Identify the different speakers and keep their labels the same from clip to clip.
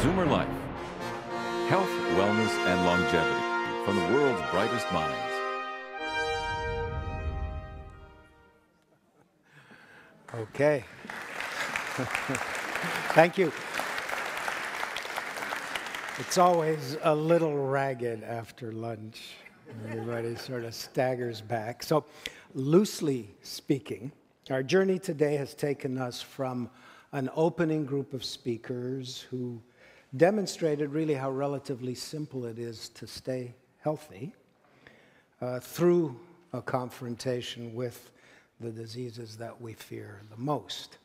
Speaker 1: ZoomerLife. Health, wellness, and longevity from the world's brightest minds.
Speaker 2: Okay. Thank you. It's always a little ragged after lunch. Everybody sort of staggers back. So, loosely speaking, our journey today has taken us from an opening group of speakers who demonstrated really how relatively simple it is to stay healthy through a confrontation with the diseases that we fear the most.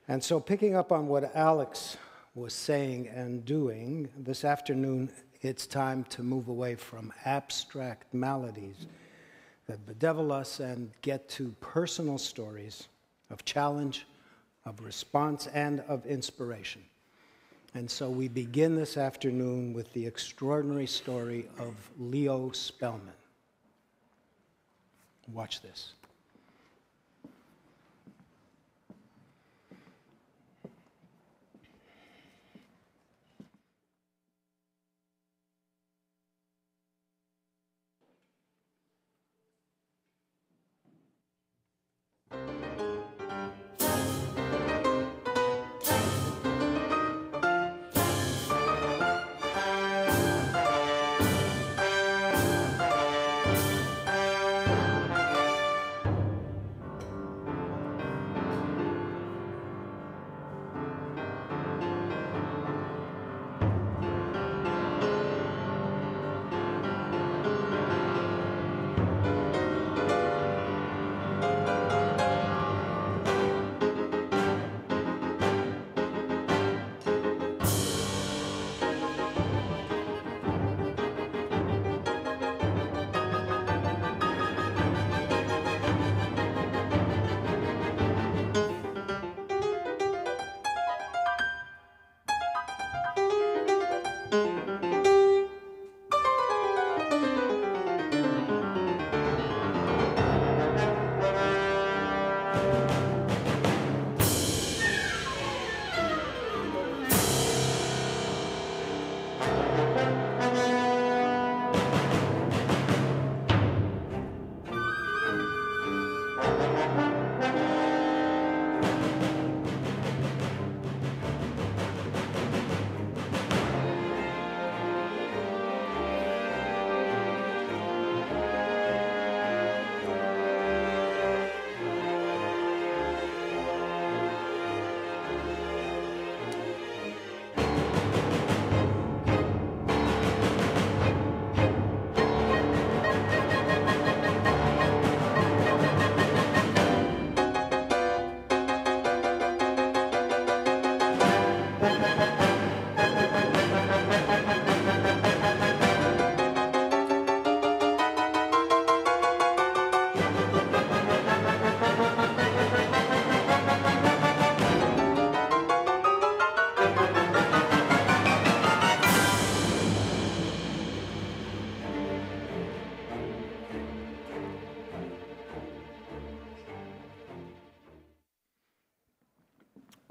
Speaker 2: And so picking up on what Alex was saying and doing, this afternoon it's time to move away from abstract maladies that bedevil us and get to personal stories of challenge, of response, and of inspiration. And so we begin this afternoon with the extraordinary story of Leo Spellman. Watch this.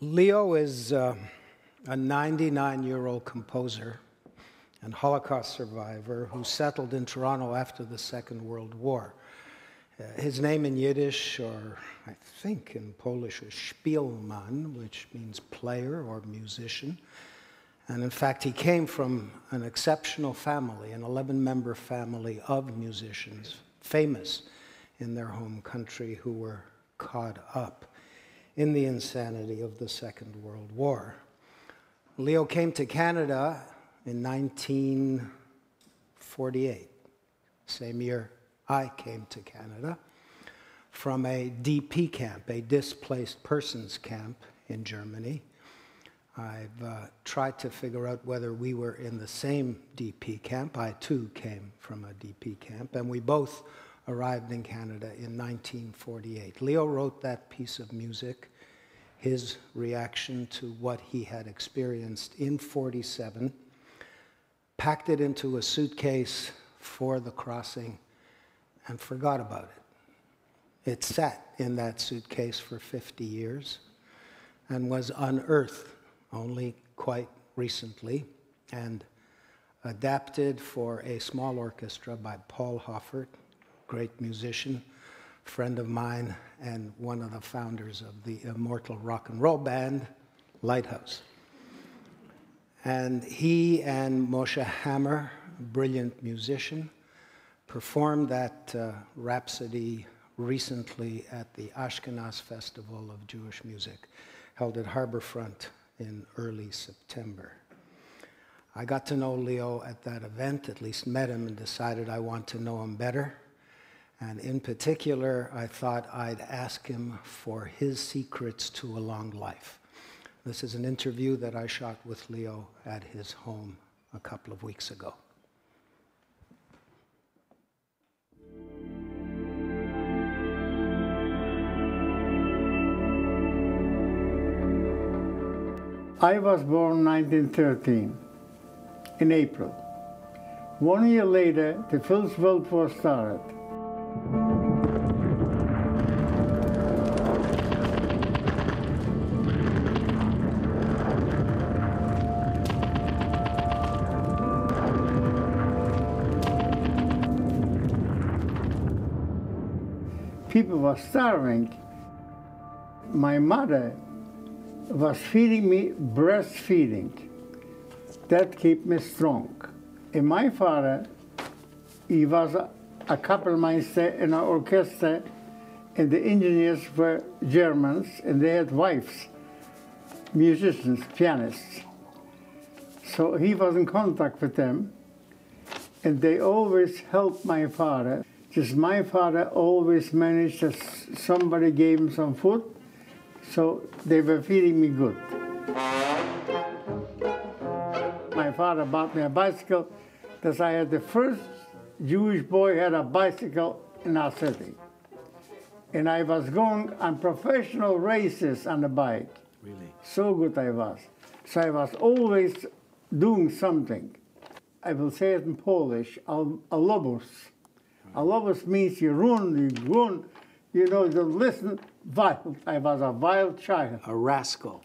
Speaker 2: Leo is a 99-year-old composer and Holocaust survivor who settled in Toronto after the Second World War. His name in Yiddish, or I think in Polish, is Spellman, which means player or musician. And in fact, he came from an exceptional family, an 11-member family of musicians, famous in their home country, who were caught up in the insanity of the Second World War. Leo came to Canada in 1948, same year I came to Canada, from a DP camp, a Displaced Persons camp in Germany. I've tried to figure out whether we were in the same DP camp. I too came from a DP camp, and we both arrived in Canada in 1948. Leo wrote that piece of music, his reaction to what he had experienced in 47, packed it into a suitcase for the crossing, and forgot about it. It sat in that suitcase for 50 years and was unearthed only quite recently and adapted for a small orchestra by Paul Hoffert, great musician, friend of mine, and one of the founders of the immortal rock and roll band Lighthouse. And he and Moses Znaimer, brilliant musician, performed that Rhapsody recently at the Ashkenaz Festival of Jewish Music, held at Harborfront in early September. I got to know Leo at that event, at least met him, and decided I want to know him better. And in particular, I thought I'd ask him for his secrets to a long life. This is an interview that I shot with Leo at his home a couple of weeks ago.
Speaker 3: I was born 1913, in April. 1 year later, the First World War started. People were starving. My mother was feeding me breastfeeding. That kept me strong. And my father, he was a Kapellmeister in an orchestra, and the engineers were Germans, and they had wives, musicians, pianists. So he was in contact with them, and they always helped my father. Just my father always managed that somebody gave him some food, so they were feeding me good. My father bought me a bicycle, because I had the first Jewish boy had a bicycle in our city. And I was going on professional races on the bike.
Speaker 2: Really?
Speaker 3: So good I was. So I was always doing something. I will say it in Polish, alobus. Alobus means you run, you know, you listen, wild. I was a wild child.
Speaker 2: A rascal.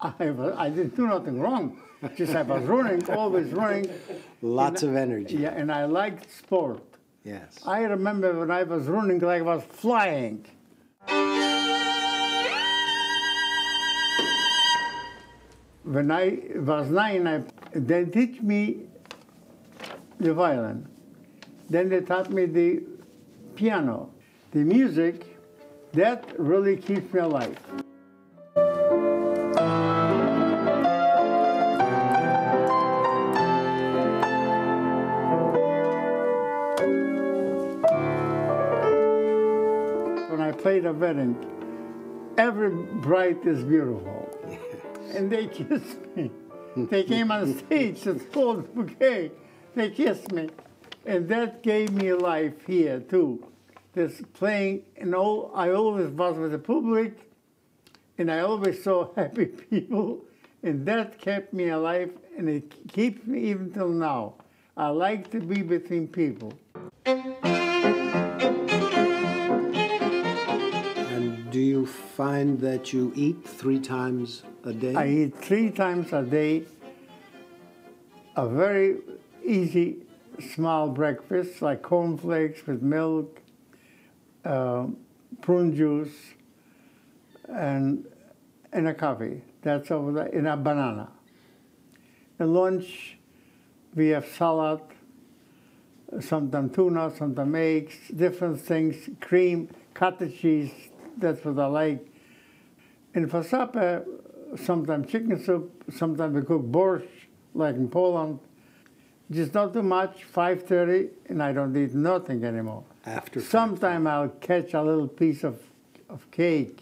Speaker 3: I didn't do nothing wrong. Just I was running, always running.
Speaker 2: Lots of energy.
Speaker 3: Yeah, and I liked sport.
Speaker 2: Yes.
Speaker 3: I remember when I was running like I was flying. When I was 9, they teach me the violin. Then they taught me the piano. The music, that really keeps me alive. When I played a wedding, every bride is beautiful. And they kissed me. They came on stage, it's called bouquet. They kissed me. And that gave me life here, too. This playing, and I always was with the public, and I always saw happy people, and that kept me alive, and it keeps me even till now. I like to be between people.
Speaker 2: And do you find that you eat 3 times a day?
Speaker 3: I eat 3 times a day, a very easy small breakfast, like cornflakes with milk, prune juice, and a coffee. That's over there, and a banana. At lunch, we have salad, sometimes tuna, sometimes eggs, different things, cream, cottage cheese, that's what I like. And for supper, sometimes chicken soup, sometimes we cook borscht, like in Poland. Just not too much, 5:30, and I don't eat nothing anymore.
Speaker 2: After
Speaker 3: sometime I'll catch a little piece of cake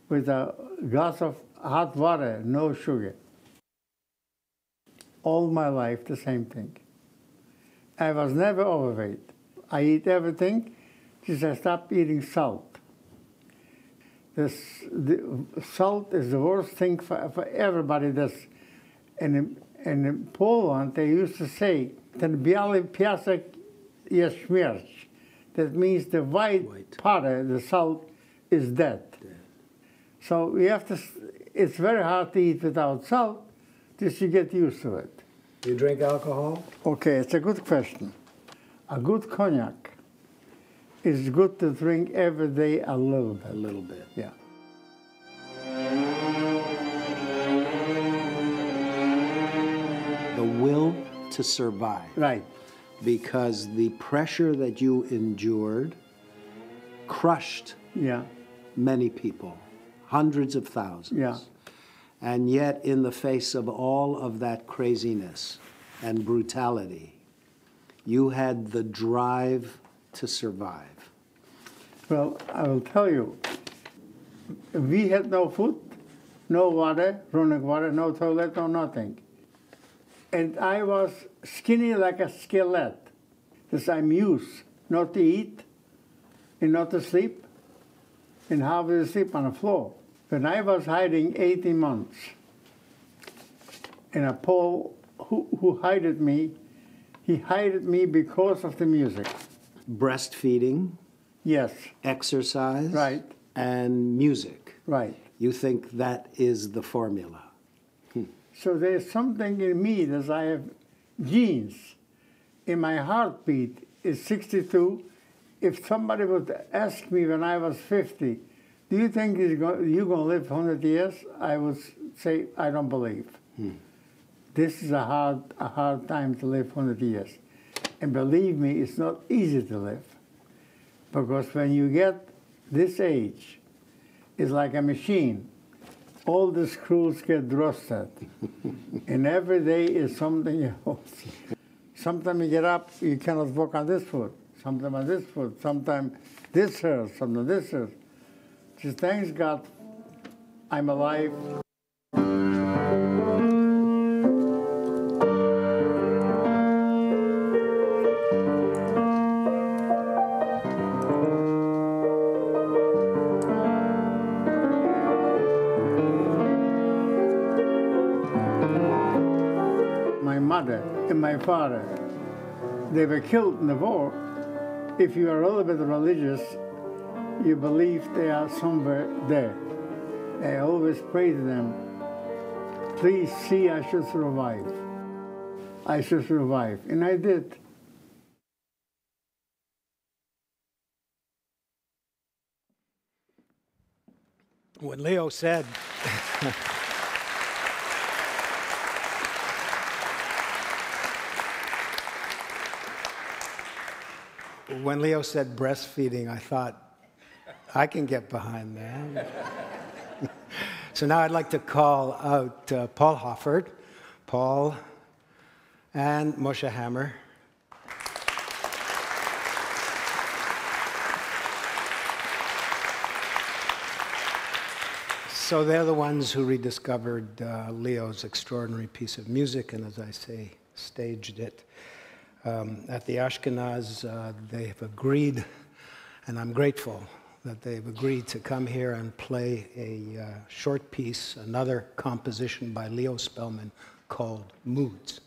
Speaker 3: with a glass of hot water, no sugar. All my life, the same thing. I was never overweight. I eat everything, just I stopped eating salt. The salt is the worst thing for everybody. And in Poland, they used to say, ten biały piasek jest śmierć. That means the white powder, the salt, is dead. So we have to, it's very hard to eat without salt, Just you get used to it.
Speaker 2: You drink alcohol?
Speaker 3: Okay, it's a good question. A good cognac is good to drink every day a little bit.
Speaker 2: A little bit.
Speaker 3: Yeah.
Speaker 4: The will to survive.
Speaker 3: Right.
Speaker 4: Because the pressure that you endured crushed
Speaker 3: Yeah.
Speaker 4: many people, hundreds of thousands.
Speaker 3: Yeah.
Speaker 4: And yet, in the face of all of that craziness and brutality, you had the drive to survive.
Speaker 3: Well, I will tell you, we had no food, no water, running water, no toilet, no nothing. And I was skinny like a skeleton, because I'm used not to eat and not to sleep, and how to sleep on the floor. When I was hiding 18 months, and a Paul who hided me, he hided me because of the music.
Speaker 4: Breastfeeding,
Speaker 3: Yes,
Speaker 4: exercise,
Speaker 3: Right.
Speaker 4: and music.
Speaker 3: right.
Speaker 4: You think that is the formula?
Speaker 3: So there's something in me that I have genes. In my heartbeat is 62. If somebody would ask me when I was 50, do you think you're going to live 100 years? I would say, I don't believe. This is a hard time to live 100 years. And believe me, it's not easy to live. Because when you get this age, it's like a machine. All the screws get rusted. And every day is something else. Sometimes you get up, you cannot walk on this foot. Sometimes on this foot. Sometimes this hurts, sometimes this hurts. Just thanks God, I'm alive. My mother and my father, they were killed in the war. If you are a little bit religious, you believe they are somewhere there. I always pray to them, please see I should survive. I should survive. And I did.
Speaker 2: When Leo said, when Leo said breastfeeding, I thought, I can get behind that. So now I'd like to call out Paul Hoffert, Paul, and Moshe Znaimer. So they're the ones who rediscovered Leo's extraordinary piece of music, and as I say, staged it. At the Ashkenaz, they have agreed, and I'm grateful that they've agreed to come here and play a short piece, another composition by Leo Spellman called Moods.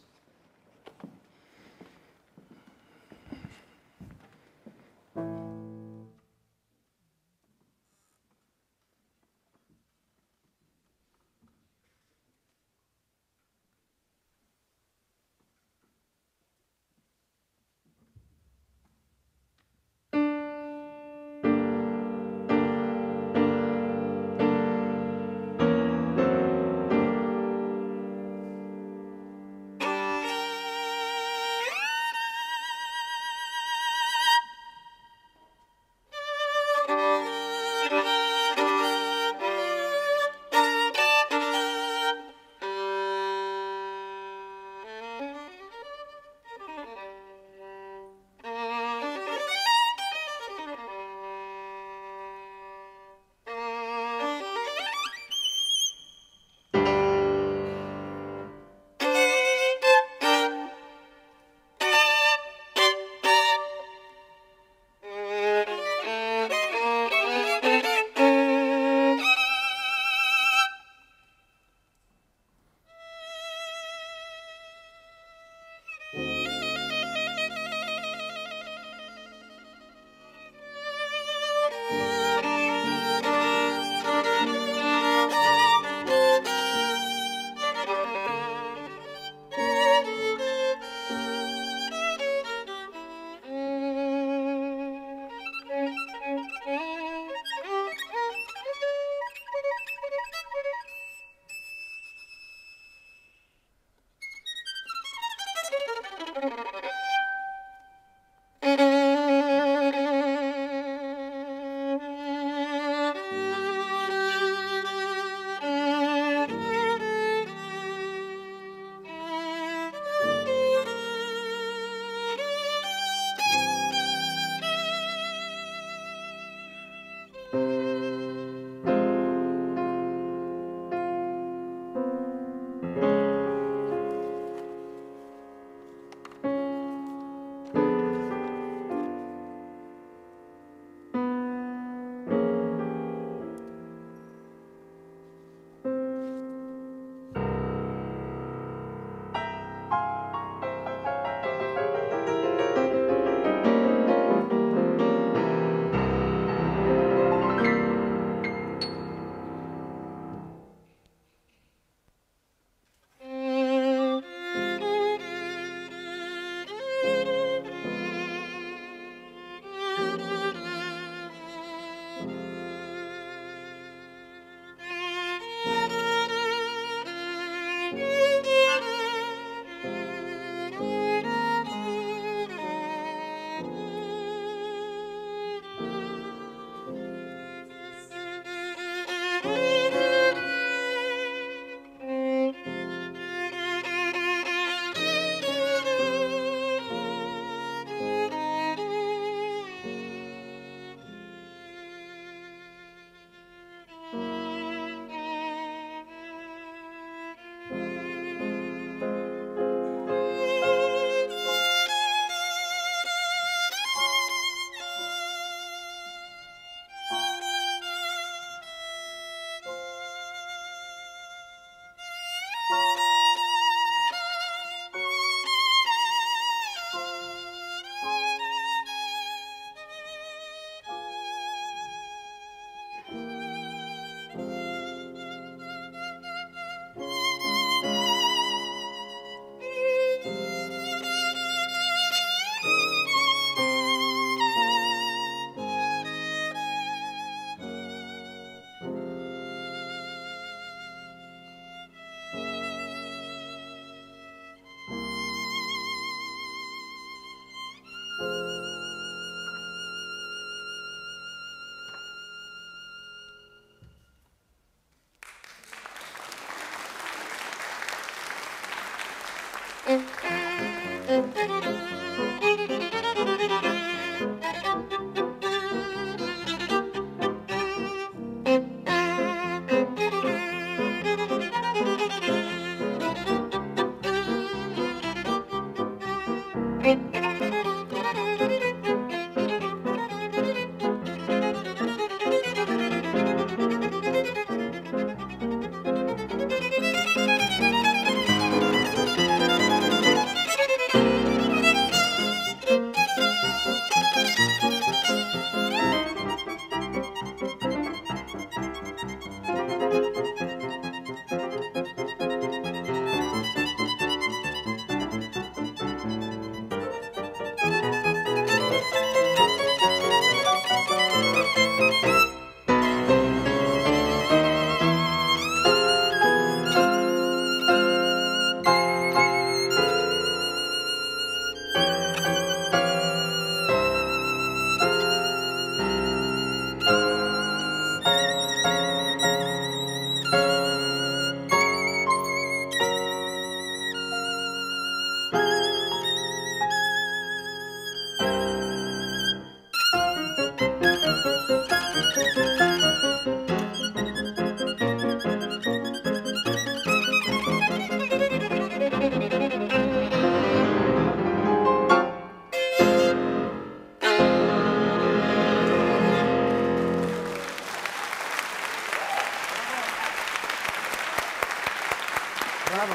Speaker 2: Bravo.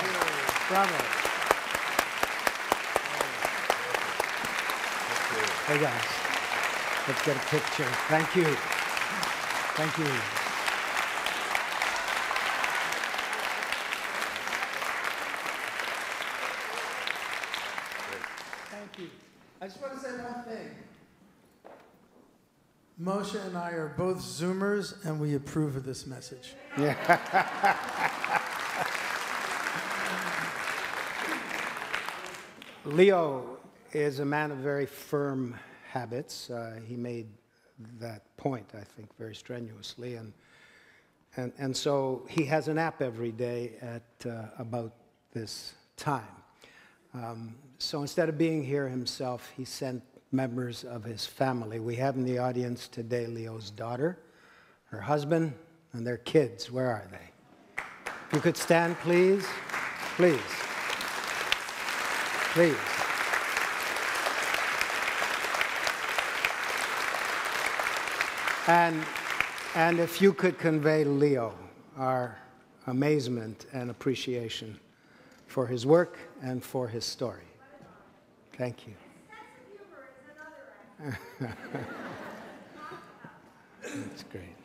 Speaker 2: Bravo. Hey, guys. Let's get a picture. Thank you. Thank you.
Speaker 5: Thank you. I just want to say one thing. Moshe and I are both Zoomers, and we approve of this message.
Speaker 2: Leo is a man of very firm habits. He made that point, I think, very strenuously. And so he has a nap every day at about this time. So instead of being here himself, he sent members of his family. We have in the audience today Leo's daughter, her husband, and their kids. Where are they? If you could stand, please. Please. Please. And if you could convey to Leo our amazement and appreciation for his work and for his story. Thank you. That's great.